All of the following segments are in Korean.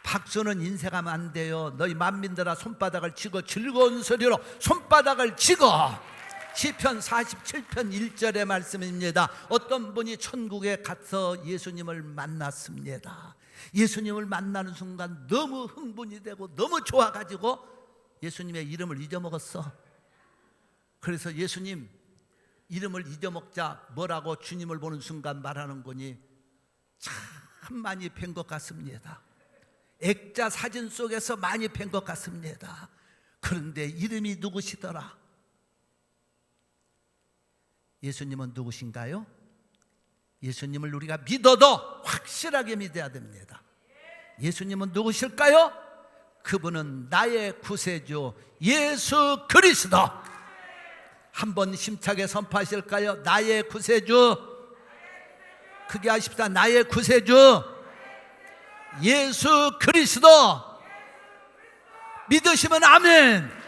박수는 인색하면 안 돼요. 너희 만민들아 손바닥을 치고 즐거운 소리로 손바닥을 치고. 시편 47편 1절의 말씀입니다. 어떤 분이 천국에 가서 예수님을 만났습니다. 예수님을 만나는 순간 너무 흥분이 되고 너무 좋아가지고 예수님의 이름을 잊어먹었어. 그래서 예수님 이름을 잊어먹자 뭐라고 주님을 보는 순간 말하는 거니 참 많이 뵌 것 같습니다. 액자 사진 속에서 많이 뵌 것 같습니다. 그런데 이름이 누구시더라? 예수님은 누구신가요? 예수님을 우리가 믿어도 확실하게 믿어야 됩니다. 예수님은 누구실까요? 그분은 나의 구세주 예수 그리스도. 한번 힘차게 선포하실까요? 나의 구세주. 크게 하십시다. 나의 구세주 예수 그리스도. 믿으시면 아멘.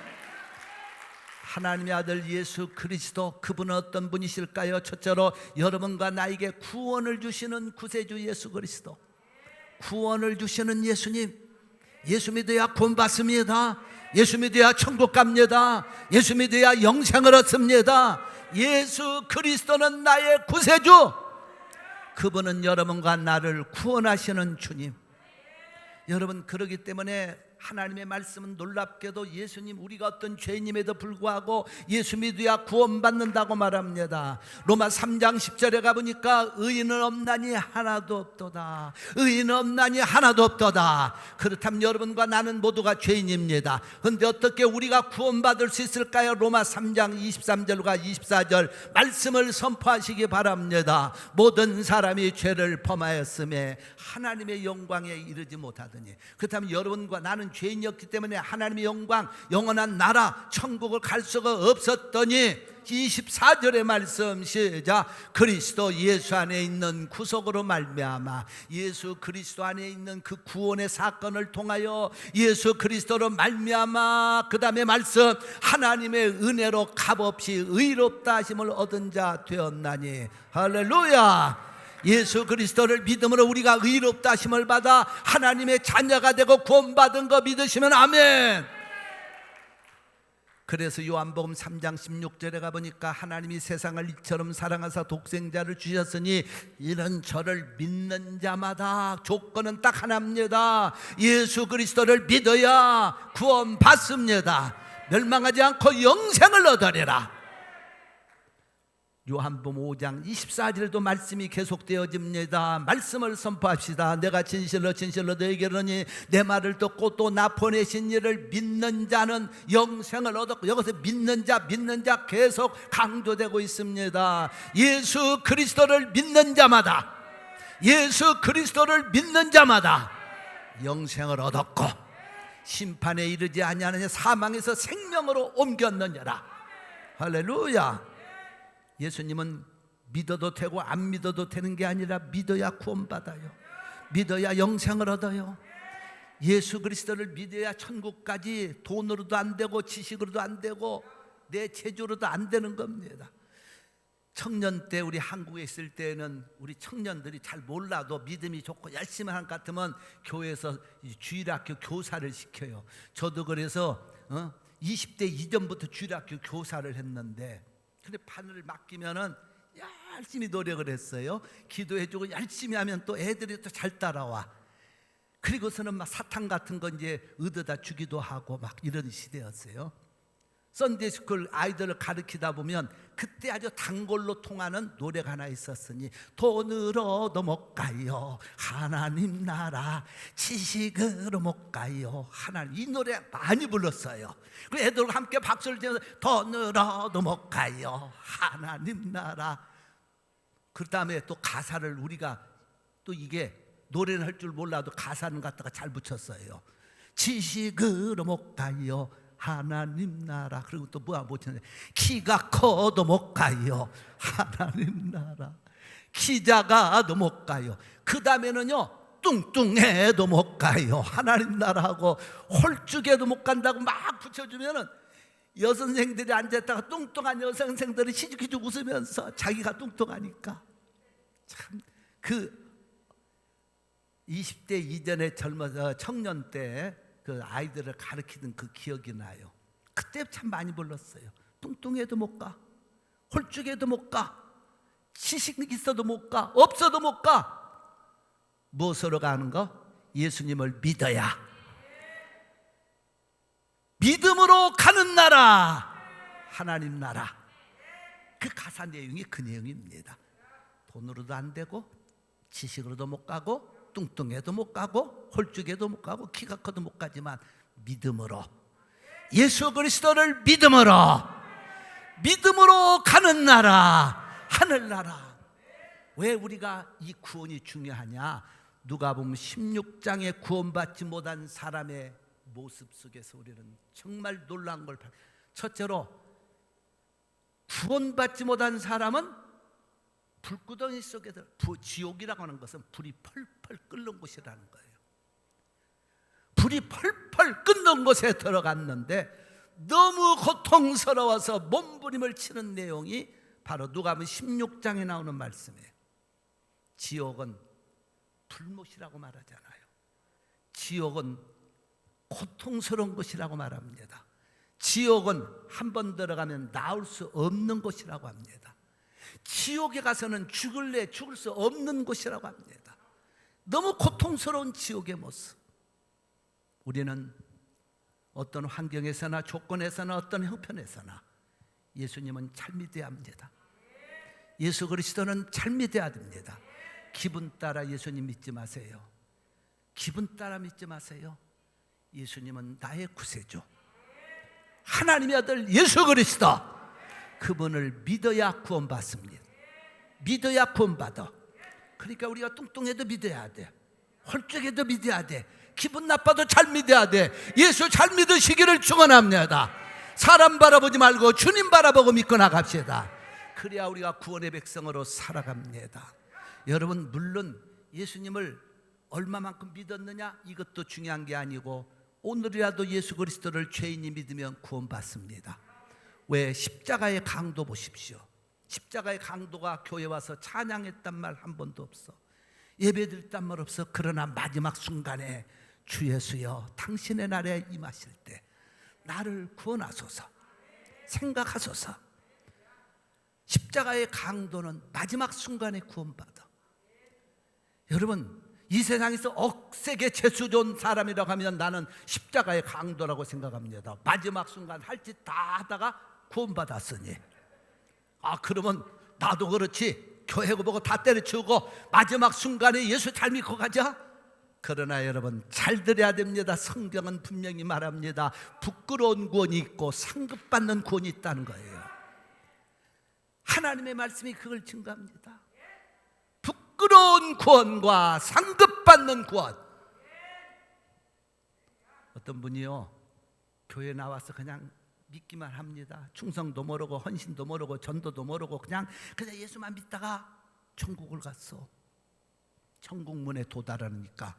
하나님의 아들 예수 그리스도, 그분은 어떤 분이실까요? 첫째로 여러분과 나에게 구원을 주시는 구세주 예수 그리스도. 구원을 주시는 예수님. 예수 믿어야 구원 받습니다. 예수 믿어야 천국 갑니다. 예수 믿어야 영생을 얻습니다. 예수 그리스도는 나의 구세주. 그분은 여러분과 나를 구원하시는 주님. 여러분, 그러기 때문에 하나님의 말씀은 놀랍게도 예수님, 우리가 어떤 죄인임에도 불구하고 예수 믿어야 구원받는다고 말합니다. 로마 3장 10절에 가보니까 의인은 없나니 하나도 없도다. 의인은 없나니 하나도 없도다. 그렇다면 여러분과 나는 모두가 죄인입니다. 그런데 어떻게 우리가 구원받을 수 있을까요? 로마 3장 23절과 24절 말씀을 선포하시기 바랍니다. 모든 사람이 죄를 범하였음에 하나님의 영광에 이르지 못하더니. 그렇다면 여러분과 나는 죄인이었기 때문에 하나님의 영광, 영원한 나라, 천국을 갈 수가 없었더니 24절의 말씀 시작. 그리스도 예수 안에 있는 구속으로 말미암아, 예수 그리스도 안에 있는 그 구원의 사건을 통하여 예수 그리스도로 말미암아, 그 다음에 말씀, 하나님의 은혜로 값없이 의롭다 하심을 얻은 자 되었나니. 할렐루야. 예수 그리스도를 믿음으로 우리가 의롭다 하심을 받아 하나님의 자녀가 되고 구원받은 거 믿으시면 아멘. 그래서 요한복음 3장 16절에 가보니까 하나님이 세상을 이처럼 사랑하사 독생자를 주셨으니 이런 저를 믿는 자마다, 조건은 딱 하나입니다. 예수 그리스도를 믿어야 구원받습니다. 멸망하지 않고 영생을 얻으리라. 요한복음 5장 24절에도 말씀이 계속되어집니다. 말씀을 선포합시다. 내가 진실로 진실로 너에게 이르노니 내 말을 듣고 또 나 보내신 이를 믿는 자는 영생을 얻었고, 여기서 믿는 자 계속 강조되고 있습니다. 예수 그리스도를 믿는 자마다, 예수 그리스도를 믿는 자마다 영생을 얻었고 심판에 이르지 아니하느냐, 사망에서 생명으로 옮겼느니라. 할렐루야. 예수님은 믿어도 되고 안 믿어도 되는 게 아니라 믿어야 구원받아요. 믿어야 영생을 얻어요. 예수 그리스도를 믿어야 천국까지 돈으로도 안 되고 지식으로도 안 되고 내 재주로도 안 되는 겁니다. 청년 때 우리 한국에 있을 때는 우리 청년들이 잘 몰라도 믿음이 좋고 열심히 한 것 같으면 교회에서 주일학교 교사를 시켜요. 저도 그래서 20대 이전부터 주일학교 교사를 했는데, 근데 판을 맡기면은 열심히 노력을 했어요. 기도해주고 열심히 하면 또 애들이 또 잘 따라와. 그리고서는 막 사탕 같은 거 이제 얻어다 주기도 하고 막 이런 시대였어요. 썬데이스쿨 아이들을 가르치다 보면 그때 아주 단골로 통하는 노래가 하나 있었으니, 돈으로도 못 가요 하나님 나라, 지식으로 못 가요 하나님. 이 노래 많이 불렀어요. 그 애들과 함께 박수를 치면서 돈으로도 못 가요 하나님 나라. 그 다음에 또 가사를 우리가 또 이게 노래는 할 줄 몰라도 가사는 갖다가 잘 붙였어요. 지식으로 못 가요 하나님 나라. 그리고 또 뭐야 못했는데, 키가 커도 못 가요 하나님 나라, 키 작아도 못 가요. 그 다음에는요, 뚱뚱해도 못 가요 하나님 나라하고, 홀쭉해도 못 간다고 막 붙여주면은 여선생들이 앉았다가 뚱뚱한 여선생들이 희죽희죽 웃으면서 자기가 뚱뚱하니까. 참 20대 이전에 젊어서 청년 때 그 아이들을 가르치던 그 기억이 나요. 그때 참 많이 불렀어요. 뚱뚱해도 못 가, 홀쭉해도 못 가, 지식 있어도 못 가, 없어도 못 가. 무엇으로 가는 거? 예수님을 믿어야. 믿음으로 가는 나라, 하나님 나라. 그 가사 내용이 그 내용입니다. 돈으로도 안 되고, 지식으로도 못 가고, 뚱뚱해도 못 가고, 홀쭉해도 못 가고, 키가 커도 못 가지만 믿음으로, 예수 그리스도를 믿음으로 가는 나라, 하늘나라. 왜 우리가 이 구원이 중요하냐? 누가복음 16장에 구원받지 못한 사람의 모습 속에서 우리는 정말 놀라운 걸 발. 첫째로, 구원받지 못한 사람은 불구덩이 속에 들어. 지옥이라고 하는 것은 불이 펄펄 끓는 곳이라는 거예요. 불이 펄펄 끓는 곳에 들어갔는데 너무 고통스러워서 몸부림을 치는 내용이 바로 누가복음 16장에 나오는 말씀이에요. 지옥은 불못이라고 말하잖아요. 지옥은 고통스러운 곳이라고 말합니다. 지옥은 한 번 들어가면 나올 수 없는 곳이라고 합니다. 지옥에 가서는 죽을 수 없는 곳이라고 합니다. 너무 고통스러운 지옥의 모습. 우리는 어떤 환경에서나 조건에서나 어떤 형편에서나 예수님은 잘 믿어야 합니다. 예수 그리스도는 잘 믿어야 됩니다. 기분 따라 예수님 믿지 마세요. 기분 따라 믿지 마세요. 예수님은 나의 구세주, 하나님의 아들 예수 그리스도, 그분을 믿어야 구원받습니다. 믿어야 구원받아. 그러니까 우리가 뚱뚱해도 믿어야 돼, 홀쭉해도 믿어야 돼, 기분 나빠도 잘 믿어야 돼. 예수 잘 믿으시기를 축원합니다. 사람 바라보지 말고 주님 바라보고 믿고 나갑시다. 그래야 우리가 구원의 백성으로 살아갑니다. 여러분, 물론 예수님을 얼마만큼 믿었느냐, 이것도 중요한 게 아니고 오늘이라도 예수 그리스도를 죄인이 믿으면 구원받습니다. 왜? 십자가의 강도 보십시오. 십자가의 강도가 교회 와서 찬양했단 말 한 번도 없어. 예배드렸단 말 없어. 그러나 마지막 순간에 주 예수여 당신의 날에 임하실 때 나를 구원하소서, 생각하소서. 십자가의 강도는 마지막 순간에 구원받아. 여러분, 이 세상에서 억세게 재수 좋은 사람이라고 하면 나는 십자가의 강도라고 생각합니다. 마지막 순간 할 짓 다 하다가 구원받았으니, 그러면 나도 그렇지, 교회 보고 다 때려치우고 마지막 순간에 예수 잘 믿고 가자. 그러나 여러분, 잘 들어야 됩니다. 성경은 분명히 말합니다. 부끄러운 구원이 있고 상급받는 구원이 있다는 거예요. 하나님의 말씀이 그걸 증거합니다. 부끄러운 구원과 상급받는 구원. 어떤 분이요, 교회 나와서 그냥 믿기만 합니다. 충성도 모르고 헌신도 모르고 전도도 모르고 그냥 예수만 믿다가 천국을 갔어. 천국 문에 도달하니까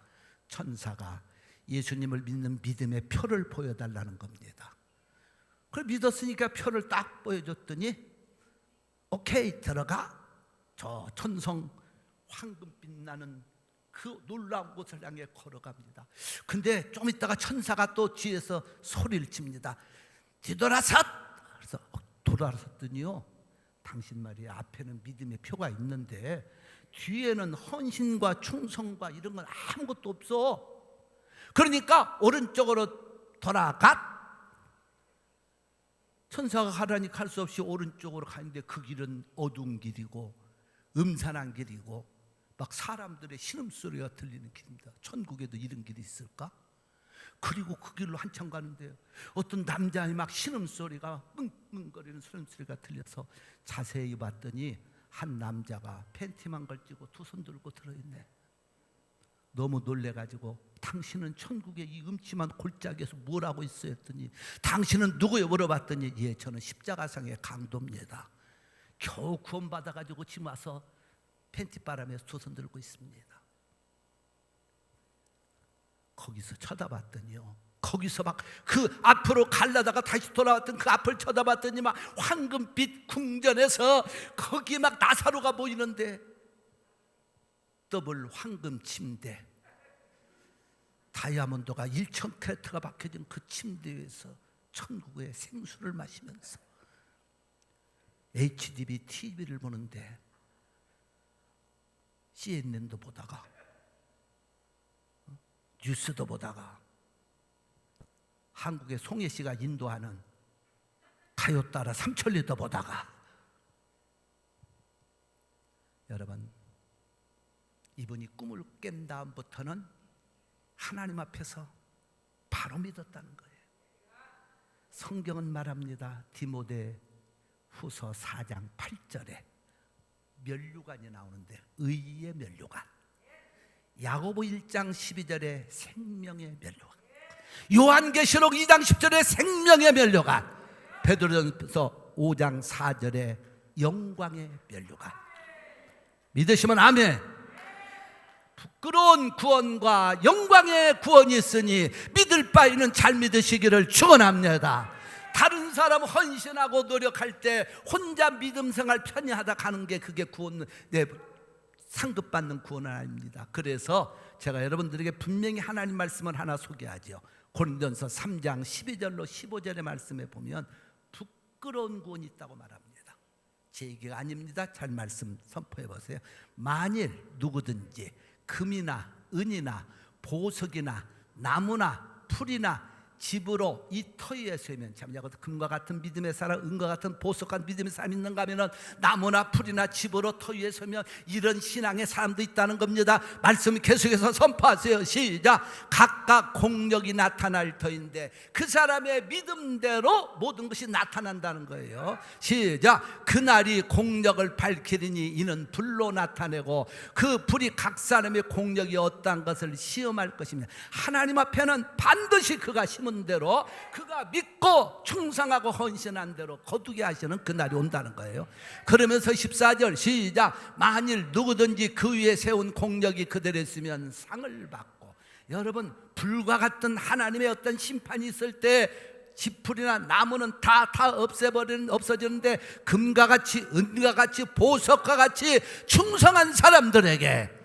천사가 예수님을 믿는 믿음의 표를 보여달라는 겁니다. 그걸 믿었으니까 표를 딱 보여줬더니 오케이, 들어가. 저 천성 황금빛 나는 그 놀라운 곳을 향해 걸어갑니다. 근데 좀 있다가 천사가 또 뒤에서 소리를 칩니다. 뒤돌아서. 그래서 돌아섰더니요, 당신 말이야, 앞에는 믿음의 표가 있는데 뒤에는 헌신과 충성과 이런 건 아무것도 없어. 그러니까 오른쪽으로 돌아가. 천사가 가라니 갈 수 없이 오른쪽으로 가는데 그 길은 어두운 길이고 음산한 길이고 막 사람들의 신음소리가 들리는 길입니다. 천국에도 이런 길이 있을까? 그리고 그 길로 한참 가는데요, 어떤 남자의 막 신음소리가, 끙끙거리는 신음소리가 들려서 자세히 봤더니 한 남자가 팬티만 걸치고 두 손 들고 들어있네. 너무 놀래가지고 당신은 천국의 이 음침한 골짜기에서 뭘 하고 있어요? 했더니 당신은 누구요? 물어봤더니 예, 저는 십자가상의 강도입니다. 겨우 구원받아가지고 지금 와서 팬티바람에서 두 손 들고 있습니다. 거기서 쳐다봤더니요, 거기서 막 그 앞으로 가려다가 다시 돌아왔던 그 앞을 쳐다봤더니 막 황금빛 궁전에서 거기 막 나사로가 보이는데, 더블 황금 침대, 다이아몬드가 1,000캐럿가 박혀진 그 침대 위에서 천국의 생수를 마시면서 HDB TV를 보는데 CNN도 보다가 뉴스도 보다가 한국의 송혜 씨가 인도하는 가요 따라 삼천리도 보다가, 여러분, 이분이 꿈을 깬 다음부터는 하나님 앞에서 바로 믿었다는 거예요. 성경은 말합니다. 디모데 후서 4장 8절에 면류관이 나오는데, 의의 면류관. 야고보 1장 12절에 생명의 면류관. 요한계시록 2장 10절에 생명의 면류관. 베드로전서 5장 4절에 영광의 면류관. 믿으시면 아멘. 부끄러운 구원과 영광의 구원이 있으니 믿을 바에는 잘 믿으시기를 축원합니다. 다른 사람 헌신하고 노력할 때 혼자 믿음 생활 편히 하다 가는 게 그게 구원, 상급받는 구원은 아닙니다. 그래서 제가 여러분들에게 분명히 하나님 말씀을 하나 소개하죠. 고린도전서 3장 12절로 15절의 말씀에 보면 부끄러운 구원이 있다고 말합니다. 제 얘기가 아닙니다. 잘 말씀 선포해 보세요. 만일 누구든지 금이나 은이나 보석이나 나무나 풀이나 집으로 이 터 위에 서면, 참, 금과 같은 믿음의 사람, 은과 같은 보석과 믿음의 사람 있는가 하면은 나무나 풀이나 집으로 터 위에 서면 이런 신앙의 사람도 있다는 겁니다. 말씀 계속해서 선포하세요. 시작. 각각 공력이 나타날 터인데 그 사람의 믿음대로 모든 것이 나타난다는 거예요. 시작. 그날이 공력을 밝히리니 이는 불로 나타내고 그 불이 각 사람의 공력이 어떠한 것을 시험할 것입니다. 하나님 앞에는 반드시 그가 심은 대로, 그가 믿고 충성하고 헌신한 대로 거두게 하시는 그날이 온다는 거예요. 그러면서 14절 시작. 만일 누구든지 그 위에 세운 공력이 그대로 있으면 상을 받고. 여러분, 불과 같은 하나님의 어떤 심판이 있을 때 지풀이나 나무는 다 없어지는데 금과 같이, 은과 같이, 보석과 같이 충성한 사람들에게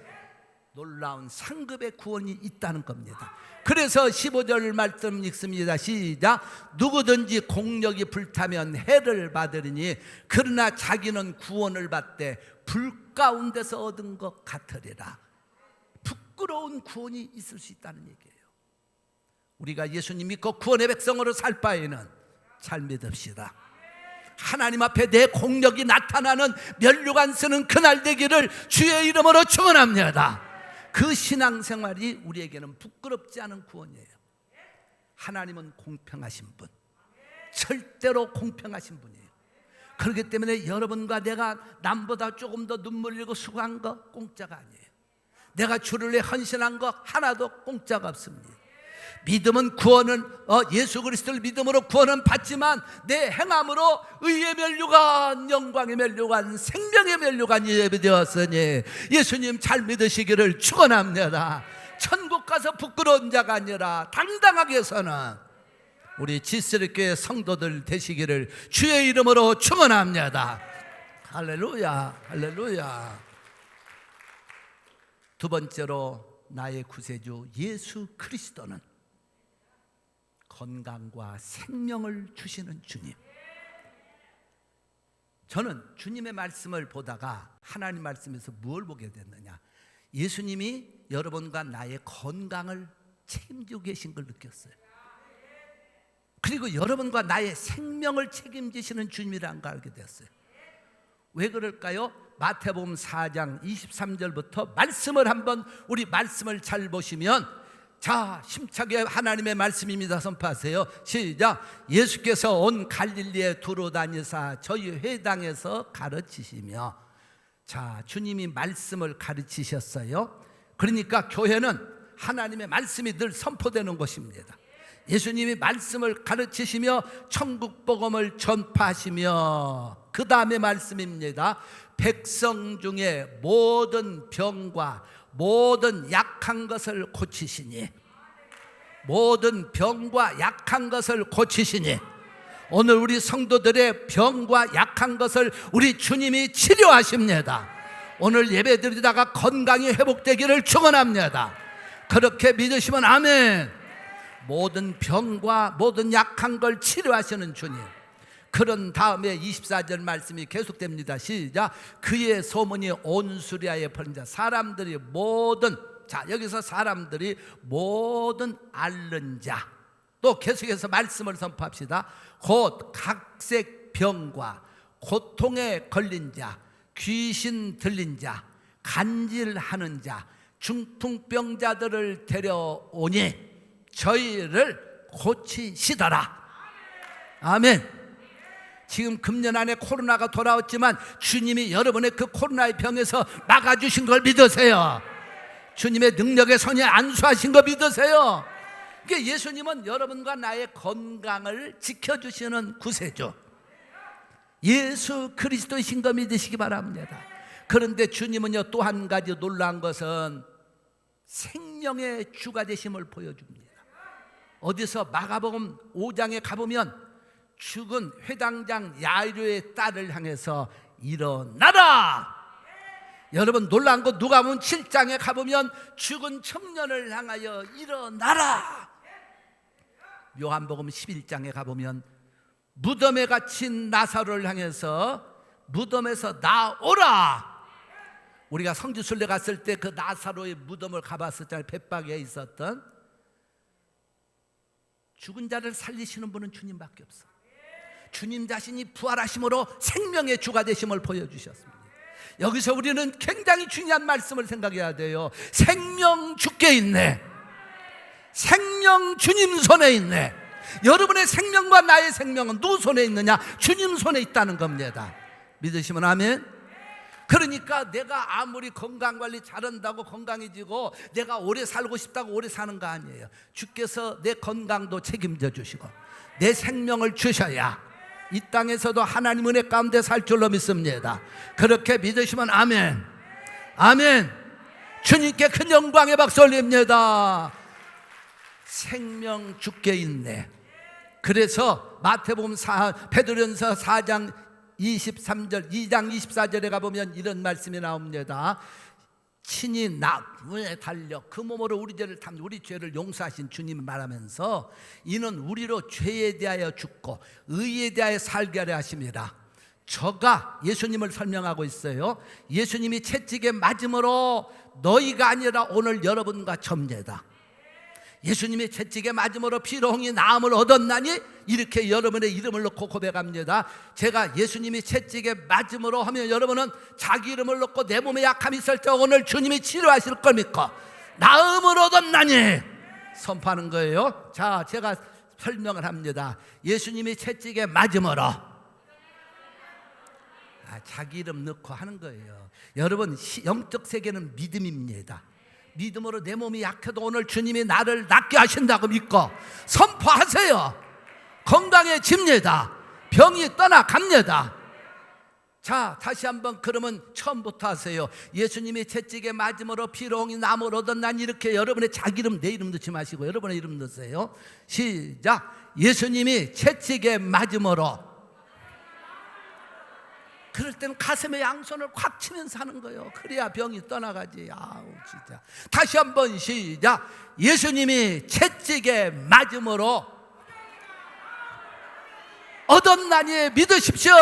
놀라운 상급의 구원이 있다는 겁니다. 그래서 15절 말씀 읽습니다. 시작. 누구든지 공력이 불타면 해를 받으리니 그러나 자기는 구원을 받되 불 가운데서 얻은 것 같으리라. 부끄러운 구원이 있을 수 있다는 얘기예요. 우리가 예수님 믿고 구원의 백성으로 살 바에는 잘 믿읍시다. 하나님 앞에 내 공력이 나타나는 면류관 쓰는 그날 되기를 주의 이름으로 축원합니다. 그 신앙생활이 우리에게는 부끄럽지 않은 구원이에요. 하나님은 공평하신 분, 절대로 공평하신 분이에요. 그렇기 때문에 여러분과 내가 남보다 조금 더 눈물 흘리고 수고한 거 공짜가 아니에요. 내가 주를 위해 헌신한 거 하나도 공짜가 없습니다. 믿음은 구원은 예수 그리스도를 믿음으로 구원은 받지만 내 행함으로 의의 면류관, 영광의 면류관, 생명의 면류관이 예비되었으니 예수님 잘 믿으시기를 축원합니다. 천국 가서 부끄러운 자가 아니라 당당하게 서는 우리 지스리교회 성도들 되시기를 주의 이름으로 축원합니다. 할렐루야, 할렐루야. 두 번째로 나의 구세주 예수 그리스도는 건강과 생명을 주시는 주님. 저는 주님의 말씀을 보다가 하나님 말씀에서 무엇을 보게 됐느냐, 예수님이 여러분과 나의 건강을 책임지고 계신 걸 느꼈어요. 그리고 여러분과 나의 생명을 책임지시는 주님이라는 걸 알게 되었어요. 왜 그럴까요? 마태복음 4장 23절부터 말씀을 한번, 우리 말씀을 잘 보시면, 자, 힘차게 하나님의 말씀입니다. 선포하세요. 시작. 예수께서 온 갈릴리에 두루 다니사 저희 회당에서 가르치시며. 자, 주님이 말씀을 가르치셨어요. 그러니까 교회는 하나님의 말씀이 늘 선포되는 곳입니다. 예수님이 말씀을 가르치시며 천국 복음을 전파하시며, 그 다음에 말씀입니다. 백성 중에 모든 병과 모든 약한 것을 고치시니, 모든 병과 약한 것을 고치시니, 오늘 우리 성도들의 병과 약한 것을 우리 주님이 치료하십니다. 오늘 예배드리다가 건강이 회복되기를 축원합니다. 그렇게 믿으시면 아멘. 모든 병과 모든 약한 걸 치료하시는 주님. 그런 다음에 24절 말씀이 계속됩니다. 시작. 그의 소문이 온 수리아에 퍼진다. 사람들이 모든, 자 여기서 사람들이 모든 앓는 자, 또 계속해서 말씀을 선포합시다. 곧 각색 병과 고통에 걸린 자, 귀신 들린 자, 간질하는 자, 중풍병자들을 데려오니 저희를 고치시더라. 아멘. 지금 금년 안에 코로나가 돌아왔지만 주님이 여러분의 그 코로나의 병에서 막아주신 걸 믿으세요. 주님의 능력의 손이 안수하신 거 믿으세요. 그러니까 예수님은 여러분과 나의 건강을 지켜주시는 구세주, 예수 그리스도이신 거 믿으시기 바랍니다. 그런데 주님은요, 또 한 가지 놀라운 것은 생명의 주가 되심을 보여줍니다. 어디서 마가복음 5장에 가보면 죽은 회당장 야이로의 딸을 향해서 일어나라. 여러분 놀라운 거 누가복음 7장에 가보면 죽은 청년을 향하여 일어나라. 요한복음 11장에 가보면 무덤에 갇힌 나사로를 향해서 무덤에서 나오라. 우리가 성지순례 갔을 때 그 나사로의 무덤을 가봤었잖아요. 벳박에 있었던. 죽은 자를 살리시는 분은 주님밖에 없어요. 주님 자신이 부활하심으로 생명의 주가 되심을 보여주셨습니다. 여기서 우리는 굉장히 중요한 말씀을 생각해야 돼요. 생명 주께 있네. 생명 주님 손에 있네. 여러분의 생명과 나의 생명은 누구 손에 있느냐? 주님 손에 있다는 겁니다. 믿으시면 아멘. 그러니까 내가 아무리 건강관리 잘한다고 건강해지고 내가 오래 살고 싶다고 오래 사는 거 아니에요. 주께서 내 건강도 책임져 주시고 내 생명을 주셔야 이 땅에서도 하나님 은혜 가운데 살 줄로 믿습니다. 그렇게 믿으시면 아멘. 아멘. 주님께 큰 영광의 박수 올립니다. 생명 주께 있네. 그래서 마태복음 베드로전서 4장 23절, 2장 24절에 가보면 이런 말씀이 나옵니다. 친히 나무에 달려 그 몸으로 우리 죄를 담, 우리 죄를 용서하신 주님 말하면서 이는 우리로 죄에 대하여 죽고 의에 대하여 살게 하려 하심이라. 저가 예수님을 설명하고 있어요. 예수님이 채찍에 맞음으로 너희가 아니라 오늘 여러분과 점례다. 예수님이 채찍에 맞음으로 피로 홍이 나음을 얻었나니 이렇게 여러분의 이름을 넣고 고백합니다. 제가 예수님이 채찍에 맞음으로 하면 여러분은 자기 이름을 넣고 내 몸에 약함이 있을 때 오늘 주님이 치료하실 걸 믿고 나음을 얻었나니 선포하는 거예요. 자, 제가 설명을 합니다. 예수님이 채찍에 맞음으로 자기 이름 넣고 하는 거예요. 여러분 영적 세계는 믿음입니다. 믿음으로 내 몸이 약해도 오늘 주님이 나를 낫게 하신다고 믿고 선포하세요. 건강해집니다. 병이 떠나갑니다. 자, 다시 한번 그러면 처음부터 하세요. 예수님이 채찍에 맞음으로 피로 홍이 나음을 얻었나니 이렇게 여러분의 자기 이름 내 이름 넣지 마시고 여러분의 이름 넣으세요. 시작. 예수님이 채찍에 맞음으로. 그럴 때는 가슴에 양손을 콱 치면서 하는 거예요. 그래야 병이 떠나가지. 아우 진짜. 다시 한번 시작. 예수님이 채찍에 맞음으로 얻었나니 믿으십시오.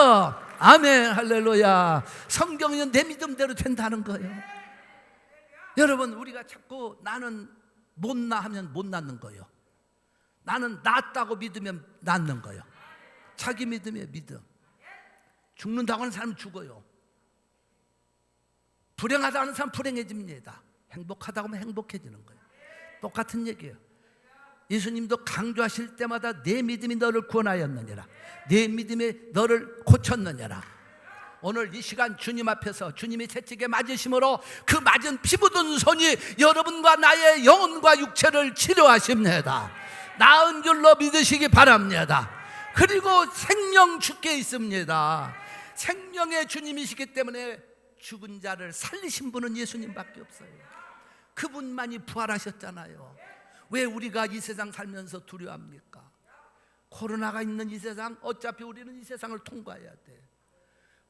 아멘. 할렐루야. 성경은 내 믿음대로 된다는 거예요. 여러분 우리가 자꾸 나는 못 나 하면 못 낫는 거예요. 나는 낫다고 믿으면 낫는 거예요. 자기 믿음이에요. 믿음. 죽는다고 하는 사람은 죽어요. 불행하다고 하는 사람은 불행해집니다. 행복하다고 하면 행복해지는 거예요. 똑같은 얘기예요. 예수님도 강조하실 때마다 내 믿음이 너를 구원하였느니라. 내 믿음이 너를 고쳤느니라. 오늘 이 시간 주님 앞에서 주님이 채찍에 맞으심으로 그 맞은 피부든 손이 여러분과 나의 영혼과 육체를 치료하십니다. 나은 줄로 믿으시기 바랍니다. 그리고 생명 주께 있습니다. 생명의 주님이시기 때문에 죽은 자를 살리신 분은 예수님밖에 없어요. 그분만이 부활하셨잖아요. 왜 우리가 이 세상 살면서 두려워합니까? 코로나가 있는 이 세상, 어차피 우리는 이 세상을 통과해야 돼.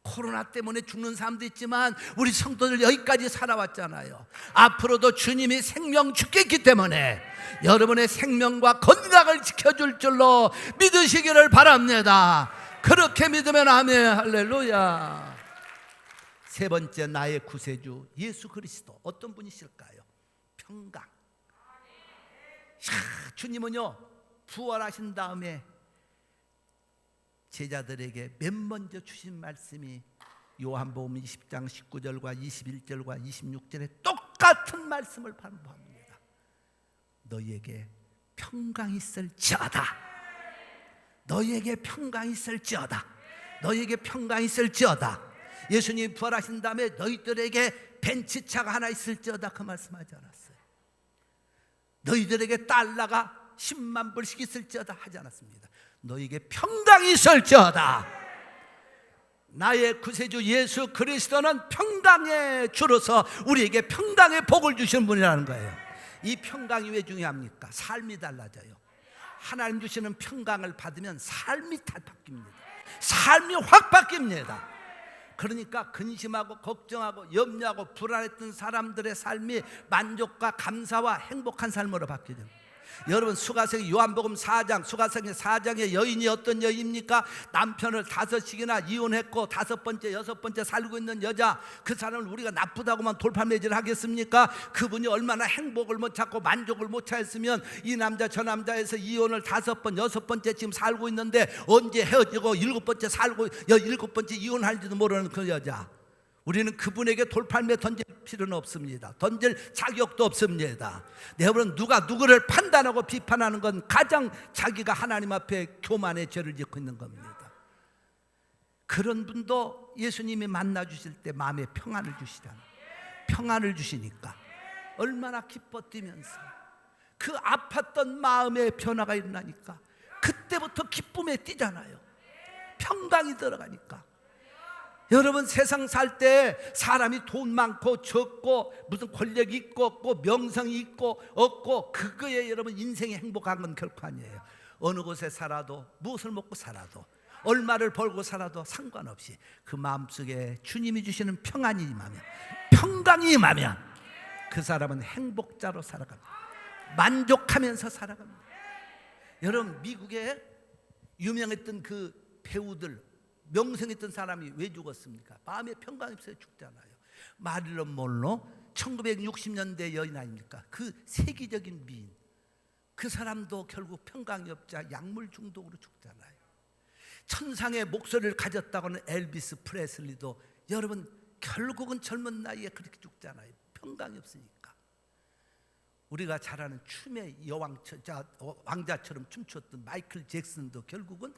코로나 때문에 죽는 사람도 있지만 우리 성도들 여기까지 살아왔잖아요. 앞으로도 주님이 생명 주겠기 때문에 여러분의 생명과 건강을 지켜줄 줄로 믿으시기를 바랍니다. 그렇게 믿으면 아멘. 할렐루야. 세 번째, 나의 구세주 예수 그리스도. 어떤 분이실까요? 평강. 주님은요, 부활하신 다음에 제자들에게 맨 먼저 주신 말씀이 요한복음 20장 19절과 21절과 26절에 똑같은 말씀을 반복합니다. 너희에게 평강이 있을지어다. 너희에게 평강이 있을지어다. 너희에게 평강이 있을지어다. 예수님 부활하신 다음에 너희들에게 벤츠차가 하나 있을지어다, 그 말씀하지 않았어요. 너희들에게 달러가 10만 불씩 있을지어다 하지 않았습니다. 너희에게 평강이 있을지어다. 나의 구세주 예수 그리스도는 평강의 주로서 우리에게 평강의 복을 주시는 분이라는 거예요. 이 평강이 왜 중요합니까? 삶이 달라져요. 하나님 주시는 평강을 받으면 삶이 다 바뀝니다. 삶이 확 바뀝니다. 그러니까 근심하고 걱정하고 염려하고 불안했던 사람들의 삶이 만족과 감사와 행복한 삶으로 바뀌죠. 여러분, 수가성 요한복음 4장, 수가성의 4장의 여인이 어떤 여인입니까? 남편을 5씩이나 이혼했고 5번째, 6번째 살고 있는 여자. 그 사람을 우리가 나쁘다고만 돌팔매질 하겠습니까? 그분이 얼마나 행복을 못 찾고 만족을 못 찾았으면 이 남자 저 남자에서 이혼을 5번, 6번째 지금 살고 있는데 언제 헤어지고 7번째 살고 7번째 이혼할지도 모르는 그 여자. 우리는 그분에게 돌팔매 던질 필요는 없습니다. 던질 자격도 없습니다. 여러분, 누가 누구를 판단하고 비판하는 건 가장 자기가 하나님 앞에 교만의 죄를 짓고 있는 겁니다. 그런 분도 예수님이 만나 주실 때 마음에 평안을 주시잖아요. 평안을 주시니까 얼마나 기뻐 뛰면서 그 아팠던 마음의 변화가 일어나니까 그때부터 기쁨에 뛰잖아요. 평강이 들어가니까. 여러분, 세상 살 때 사람이 돈 많고 적고 무슨 권력이 있고 없고 명성이 있고 없고 그거에 여러분 인생이 행복한 건 결코 아니에요. 어느 곳에 살아도 무엇을 먹고 살아도 얼마를 벌고 살아도 상관없이 그 마음속에 주님이 주시는 평안이 임하면, 평강이 임하면 그 사람은 행복자로 살아갑니다. 만족하면서 살아갑니다. 여러분, 미국에 유명했던 그 배우들, 명성했던 사람이 왜 죽었습니까? 마음에 평강이 없어서 죽잖아요. 마릴런 monroe 1960년대 여인 아닙니까? 그 세계적인 미인. 그 사람도 결국 평강이 없자 약물 중독으로 죽잖아요. 천상의 목소리를 가졌다고는 엘비스 프레슬리도 여러분 결국은 젊은 나이에 그렇게 죽잖아요. 평강이 없으니까. 우리가 잘 아는 춤의 왕자처럼 춤추었던 마이클 잭슨도 결국은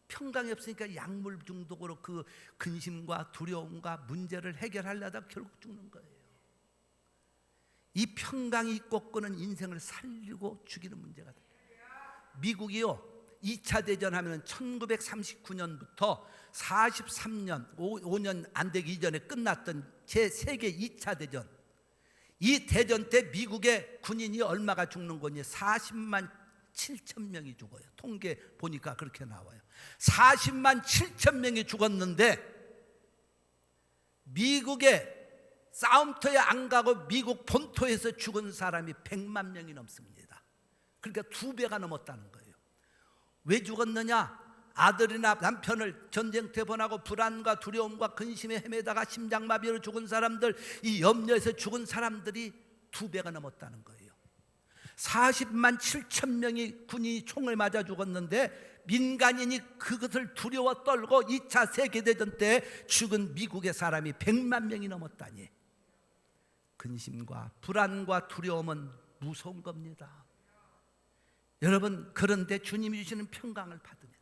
평강이 없으니까 약물 중독으로 그 근심과 두려움과 문제를 해결하려다 결국 죽는 거예요. 이 평강이 있고 없고는 인생을 살리고 죽이는 문제가 돼요. 미국이요, 2차 대전 하면 1939년부터 43년, 5년 안 되기 이전에 끝났던 제3계 2차 대전. 이 대전 때 미국의 군인이 얼마가 죽는 거니? 40만 7천 명이 죽어요. 통계 보니까 그렇게 나와요. 40만 7천 명이 죽었는데 미국의 싸움터에 안 가고 미국 본토에서 죽은 사람이 100만 명이 넘습니다. 그러니까 2배가 넘었다는 거예요. 왜 죽었느냐? 아들이나 남편을 전쟁터에 보내고 불안과 두려움과 근심에 헤매다가 심장마비로 죽은 사람들, 이 염려에서 죽은 사람들이 2배가 넘었다는 거예요. 40만 7천 명이 군인이 총을 맞아 죽었는데 민간인이 그것을 두려워 떨고 2차 세계대전 때 죽은 미국의 사람이 100만 명이 넘었다니. 근심과 불안과 두려움은 무서운 겁니다. 여러분, 그런데 주님이 주시는 평강을 받으면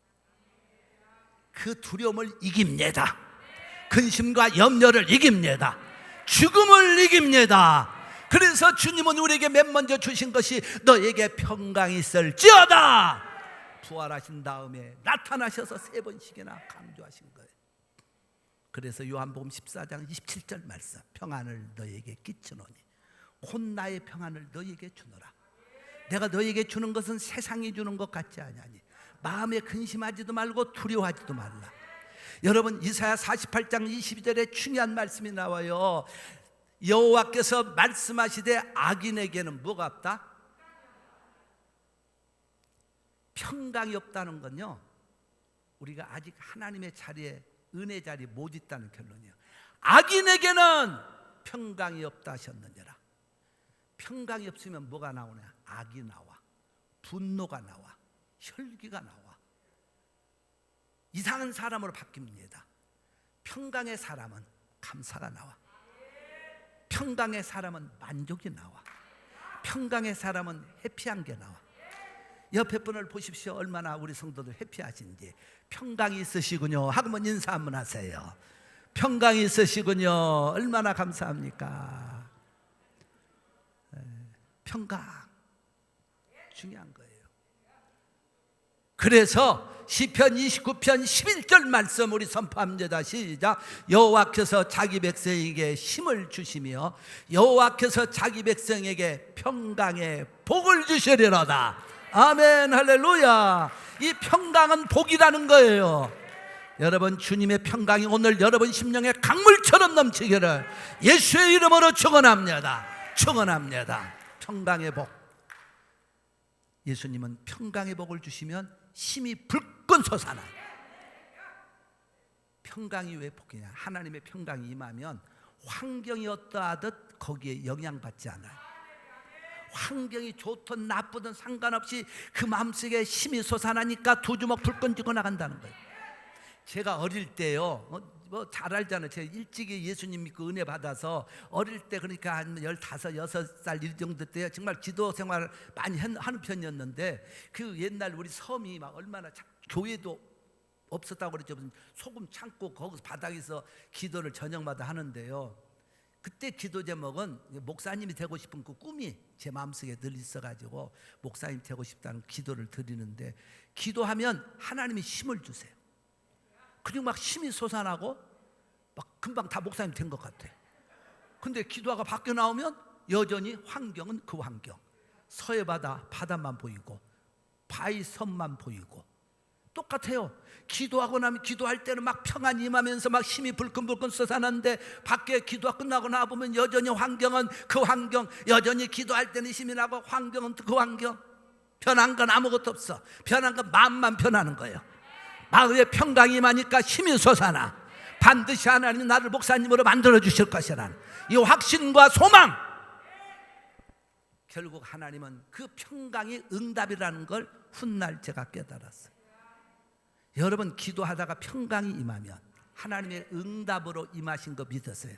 그 두려움을 이깁니다. 근심과 염려를 이깁니다. 죽음을 이깁니다. 그래서 주님은 우리에게 맨 먼저 주신 것이 너에게 평강이 있을지어다. 부활하신 다음에 나타나셔서 3번씩이나 강조하신 거예요. 그래서 요한복음 14장 27절 말씀, 평안을 너에게 끼치노니 곧 나의 평안을 너에게 주노라. 내가 너에게 주는 것은 세상이 주는 것 같지 아니하니 마음에 근심하지도 말고 두려워하지도 말라. 여러분 이사야 48장 22절에 중요한 말씀이 나와요. 여호와께서 말씀하시되 악인에게는 뭐가 없다? 평강이 없다는 건요, 우리가 아직 하나님의 자리에, 은혜 자리에 못 있다는 결론이에요. 악인에게는 평강이 없다 하셨느니라. 평강이 없으면 뭐가 나오냐? 악이 나와, 분노가 나와, 혈기가 나와, 이상한 사람으로 바뀝니다. 평강의 사람은 감사가 나와, 평강의 사람은 만족이 나와, 평강의 사람은 해피한 게 나와. 옆에 분을 보십시오. 얼마나 우리 성도들 해피하신지. 평강이 있으시군요 하고만 인사 한번 하세요. 평강이 있으시군요. 얼마나 감사합니까? 평강 중요한 거예요. 그래서 시편 29편 11절 말씀 우리 선포합니다. 시작. 여호와께서 자기 백성에게 힘을 주시며 여호와께서 자기 백성에게 평강의 복을 주시리로다. 아멘, 할렐루야. 이 평강은 복이라는 거예요. 여러분, 주님의 평강이 오늘 여러분 심령에 강물처럼 넘치기를 예수의 이름으로 축원합니다. 축원합니다. 평강의 복. 예수님은 평강의 복을 주시면 힘이 불끈 솟아나. 평강이 왜 복이냐? 하나님의 평강이 임하면 환경이 어떠하듯 거기에 영향받지 않아요. 환경이 좋든 나쁘든 상관없이 그 마음속에 힘이 솟아나니까 두 주먹 불끈 쥐고 나간다는 거예요. 제가 어릴 때요, 잘 알잖아요. 제가 일찍이 예수님 믿고 은혜 받아서 어릴 때, 그러니까 한 15, 6살 이 정도 때 정말 기도 생활을 많이 하는 편이었는데, 그 옛날 우리 섬이 막 얼마나 교회도 없었다고 그랬죠. 무슨 소금 창고 거기서 바닥에서 기도를 저녁마다 하는데요, 그때 기도 제목은 목사님이 되고 싶은 그 꿈이 제 마음속에 늘 있어가지고 목사님 되고 싶다는 기도를 드리는데, 기도하면 하나님이 힘을 주세요. 그리고 막 힘이 솟아나고 막 금방 다 목사님 된 것 같아요. 근데 기도하고 밖에 나오면 여전히 환경은 그 환경, 서해 바다만 보이고 바위 섬만 보이고 똑같아요. 기도하고 나면, 기도할 때는 막 평안이 임하면서 막 힘이 불끈불끈 솟아나는데 밖에 기도가 끝나고 나보면 여전히 환경은 그 환경, 여전히 기도할 때는 힘이 나고 환경은 그 환경. 변한 건 아무것도 없어. 변한 건 마음만 변하는 거예요. 마음에 평강이 임하니까 힘이 솟아나. 반드시 하나님이 나를 목사님으로 만들어 주실 것이라는 이 확신과 소망. 결국 하나님은 그 평강이 응답이라는 걸 훗날 제가 깨달았어요. 여러분, 기도하다가 평강이 임하면 하나님의 응답으로 임하신 거 믿으세요.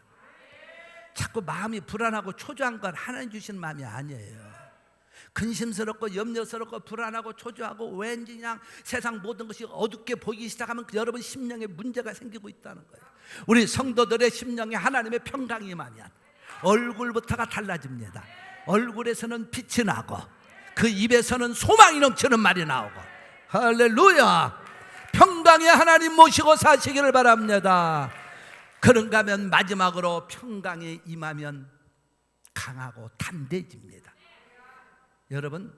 자꾸 마음이 불안하고 초조한 건 하나님 주신 마음이 아니에요. 근심스럽고 염려스럽고 불안하고 초조하고 왠지 그냥 세상 모든 것이 어둡게 보이기 시작하면 여러분 심령에 문제가 생기고 있다는 거예요. 우리 성도들의 심령에 하나님의 평강이 임하면 얼굴부터가 달라집니다. 얼굴에서는 빛이 나고 그 입에서는 소망이 넘치는 말이 나오고. 할렐루야. 평강의 하나님 모시고 사시기를 바랍니다. 그런가 하면 마지막으로 평강이 임하면 강하고 담대해집니다. 여러분,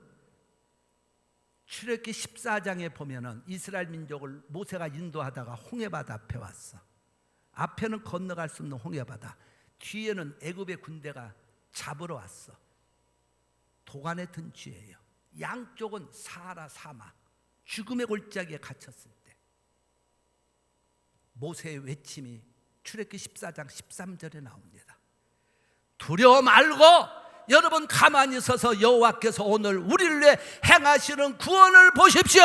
출애굽기 14장에 보면은 이스라엘 민족을 모세가 인도하다가 홍해바다 앞에 왔어. 앞에는 건너갈 수 없는 홍해바다, 뒤에는 애굽의 군대가 잡으러 왔어. 도간에 든 쥐예요. 양쪽은 사하라 사막, 죽음의 골짜기에 갇혔을 때 모세의 외침이 출애굽기 14장 13절에 나옵니다. 두려워 말고 여러분 가만히 서서 여호와께서 오늘 우리를 위해 행하시는 구원을 보십시오.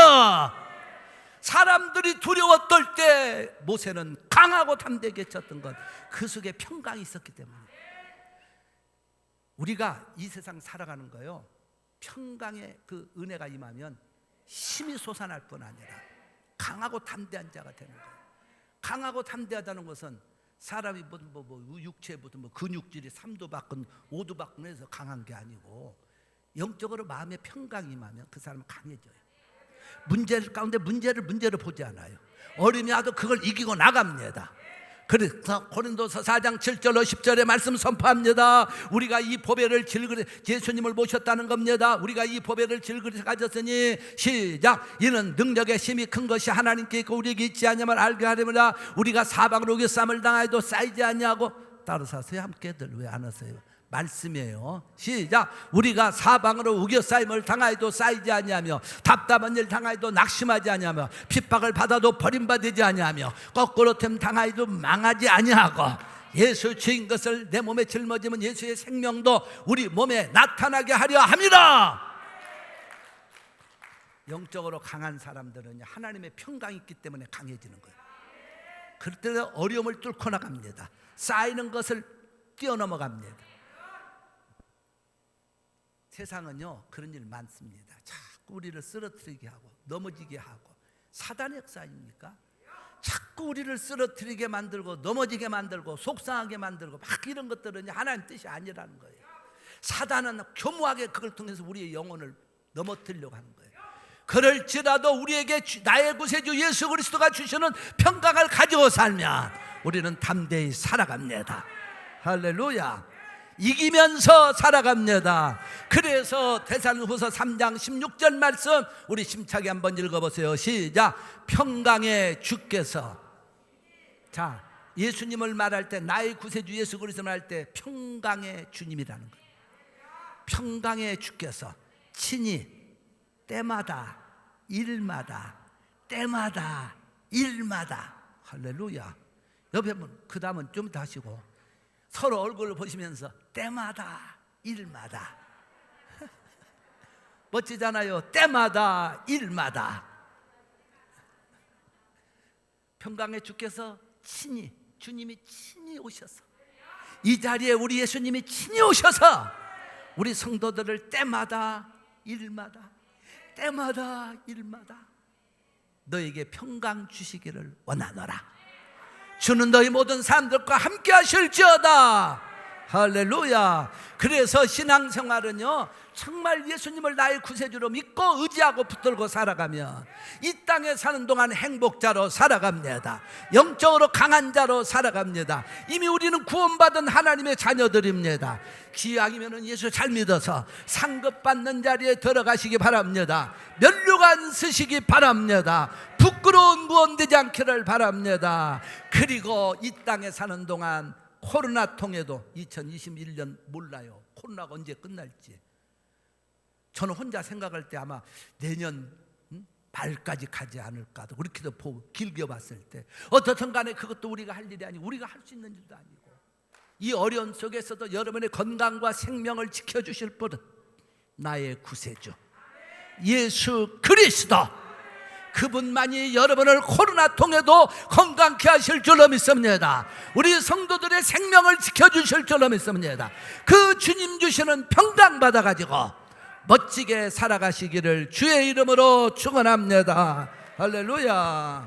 사람들이 두려워 떨 때 모세는 강하고 담대하게 쳤던 것, 그 속에 평강이 있었기 때문에. 우리가 이 세상 살아가는 거요, 평강의 그 은혜가 임하면 힘이 솟아날 뿐 아니라 강하고 담대한 자가 되는 거예요. 강하고 담대하다는 것은 사람이 육체부터 근육질이 3도 받건 5도 받건 해서 강한 게 아니고, 영적으로 마음의 평강이 임하면 그 사람은 강해져요. 문제를 가운데 문제를 보지 않아요. 어려움이 와도 그걸 이기고 나갑니다. 그래서 고린도서 4장 7절로 10절의 말씀 선포합니다. 우리가 이 보배를 질그리 예수님을 모셨다는 겁니다. 우리가 이 보배를 질그리 가졌으니 시작. 이는 능력의 힘이 큰 것이 하나님께 있고 우리에게 있지 않냐면 알게 하려니와 우리가 사방으로 우겨싸움을 당하여도 쌓이지 않냐고. 따라서 하세요. 함께들 왜 안 하세요? 말씀이에요. 시작. 우리가 사방으로 우겨싸임을 당하여도 쌓이지 아니하며 답답한 일 당하여도 낙심하지 아니하며 핍박을 받아도 버림받지 아니하며 거꾸로됨 당하여도 망하지 아니하고 예수 주인 것을 내 몸에 짊어지면 예수의 생명도 우리 몸에 나타나게 하려 함이라. 영적으로 강한 사람들은 하나님의 평강이 있기 때문에 강해지는 거예요. 그럴 때 어려움을 뚫고 나갑니다. 쌓이는 것을 뛰어넘어갑니다. 세상은요 그런 일 많습니다. 자꾸 우리를 쓰러뜨리게 하고 넘어지게 하고. 사단의 역사입니까? 자꾸 우리를 쓰러뜨리게 만들고 넘어지게 만들고 속상하게 만들고 막 이런 것들은 하나님 뜻이 아니라는 거예요. 사단은 교묘하게 그걸 통해서 우리의 영혼을 넘어뜨리려고 하는 거예요. 그럴지라도 우리에게 나의 구세주 예수 그리스도가 주시는 평강을 가지고 살면 우리는 담대히 살아갑니다. 할렐루야. 이기면서 살아갑니다. 그래서 데살로니가후서 3장 16절 말씀 우리 심차게 한번 읽어보세요. 시작. 평강의 주께서. 자, 예수님을 말할 때 나의 구세주 예수 그리스도 말할 때 평강의 주님이라는 거예요. 평강의 주께서 친히 때마다 일마다 때마다 일마다. 할렐루야. 옆에 분 그 다음은 좀 더 하시고 서로 얼굴을 보시면서 때마다 일마다. 멋지잖아요. 때마다 일마다. 평강의 주께서 친히, 주님이 친히 오셔서 이 자리에 우리 예수님이 친히 오셔서 우리 성도들을 때마다 일마다 때마다 일마다 너에게 평강 주시기를 원하노라. 주는 너희 모든 사람들과 함께 하실지어다. 할렐루야. 그래서 신앙생활은요 정말 예수님을 나의 구세주로 믿고 의지하고 붙들고 살아가면 이 땅에 사는 동안 행복자로 살아갑니다. 영적으로 강한 자로 살아갑니다. 이미 우리는 구원받은 하나님의 자녀들입니다. 기왕이면 예수 잘 믿어서 상급받는 자리에 들어가시기 바랍니다. 면류관 쓰시기 바랍니다. 부끄러운 구원되지 않기를 바랍니다. 그리고 이 땅에 사는 동안 코로나 통해도 2021년 몰라요. 코로나가 언제 끝날지. 저는 혼자 생각할 때 아마 내년 말까지 가지 않을까도 그렇게도 길게 봤을 때 어떻든 간에 그것도 우리가 할 일이 아니고 우리가 할 수 있는 일도 아니고 이 어려움 속에서도 여러분의 건강과 생명을 지켜주실 분은 나의 구세주 예수 그리스도 그분만이 여러분을 코로나 통해도 건강케 하실 줄로 믿습니다. 우리 성도들의 생명을 지켜주실 줄로 믿습니다. 그 주님 주시는 평강 받아가지고 멋지게 살아가시기를 주의 이름으로 축원합니다. 할렐루야.